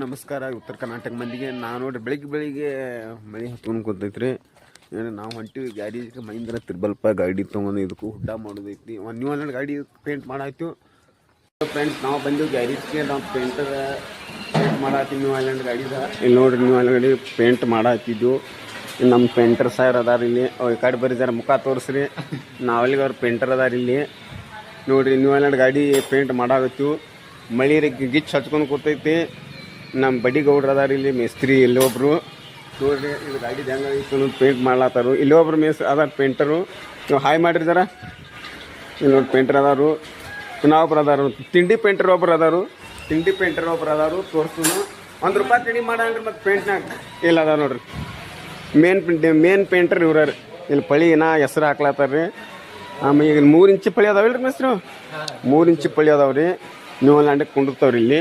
ನಮಸ್ಕಾರ ಉತ್ತರ ಕರ್ನಾಟಕ ಮಂದಿಗೆ. ನಾವು ನೋಡ್ರಿ ಬೆಳಿಗ್ಗೆ ಮಳೆ ಹತ್ಕೊಂಡು ಕೂತೈತ್ರಿ. ನಾವು ಹೊಂಟಿವಿ ಗ್ಯಾರೇಜ್ಗೆ. ಮಹೀಂದ್ರ ತಿರ್ಬಲ್ಪ ಗಾಡಿ ತೊಗೊಂಡು ಇದಕ್ಕೂ ಹುಡ್ಡ ಮಾಡೋದೈತಿ. ನ್ಯೂ ಹಾಲೆಂಡ್ ಗಾಡಿ ಪೇಂಟ್ ಮಾಡಾಯ್ತು ಫ್ರೆಂಡ್ಸ್. ನಾವು ಬಂದೆವು ಗ್ಯಾರೇಜ್ಗೆ. ನಾವು ಪೇಂಟ್ ಮಾಡತ್ತೀವಿ ನ್ಯೂ ಹಾಲೆಂಡ್ ಗಾಡಿದ. ಇಲ್ಲಿ ನೋಡ್ರಿ ನ್ಯೂ ಹಾಲೆಂಡ್ ಗಾಡಿ ಪೇಂಟ್ ಮಾಡತ್ತಿದ್ದು. ನಮ್ಮ ಪೇಂಟರ್ ಸಾರ್ ಅದಾರ ಇಲ್ಲಿ. ಈ ಕಡೆ ಬರೀದಾರ ಮುಖ ತೋರಿಸ್ರಿ. ನಾವಲ್ಲಿಗೆ ಅವ್ರು ಪೇಂಟರ್ ಅದಾರ ಇಲ್ಲಿ ನೋಡ್ರಿ. ನ್ಯೂ ಹಾಲೆಂಡ್ ಗಾಡಿ ಪೇಂಟ್ ಮಾಡಾಕತ್ತು. ಮಳೆ ಗಿಚ್ಚು ಹಚ್ಕೊಂಡು ಕೂತೈತಿ. ನಮ್ಮ ಬಡಿ ಗೌಡ್ರು ಅದಾರ ಇಲ್ಲಿ ಮೇಸ್ತ್ರಿ. ಇಲ್ಲೊಬ್ರು ನೋಡ್ರಿ ಇದು ಗಾಡಿ ಹೆಂಗಾಗಿತ್ತು ಪೇಂಟ್ ಮಾಡ್ಲತ್ತಾರು. ಇಲ್ಲೊಬ್ರು ಅದಾರ ಪೇಂಟರು. ನೀವು ಹಾಯ್ ಮಾಡಿರ್ದಾರ. ಇಲ್ಲಿ ನೋಡಿ ಪೇಂಟರ್ ಅದಾರು. ಇನ್ನೊಬ್ರು ಅದಾರು ತಿಂಡಿ ಪೇಂಟರ್ ಒಬ್ರು ಅದಾರು. ತೋರಿಸ್ತು ₹1 ತಿಂಡಿ ಮಾಡಂಗ್ರಿ. ಮತ್ತು ಪೇಂಟ್ನಾಗ ಇಲ್ಲ ಅದಾರ ನೋಡ್ರಿ. ಮೇನ್ ಪೇಂಟರ್ ಇವ್ರ ಇಲ್ಲಿ. ಪಳಿ ಹೆಸರು ಹಾಕ್ಲತ್ತಾರ ರೀ. ಆಮೇಲೆ ಈಗ 3 ಇಂಚ್ ಪಳಿ ಅದಾವಿಲ್ಲ ರೀ ಮೆಸ್ರು. 3 ಇಂಚ್ ಪಳಿ ಅದಾವ್ರಿ. ನ್ಯೂ ಹಾಲೆಂಡಿಗೆ ಕುಂಡಿರ್ತಾವ್ರಿ ಇಲ್ಲಿ.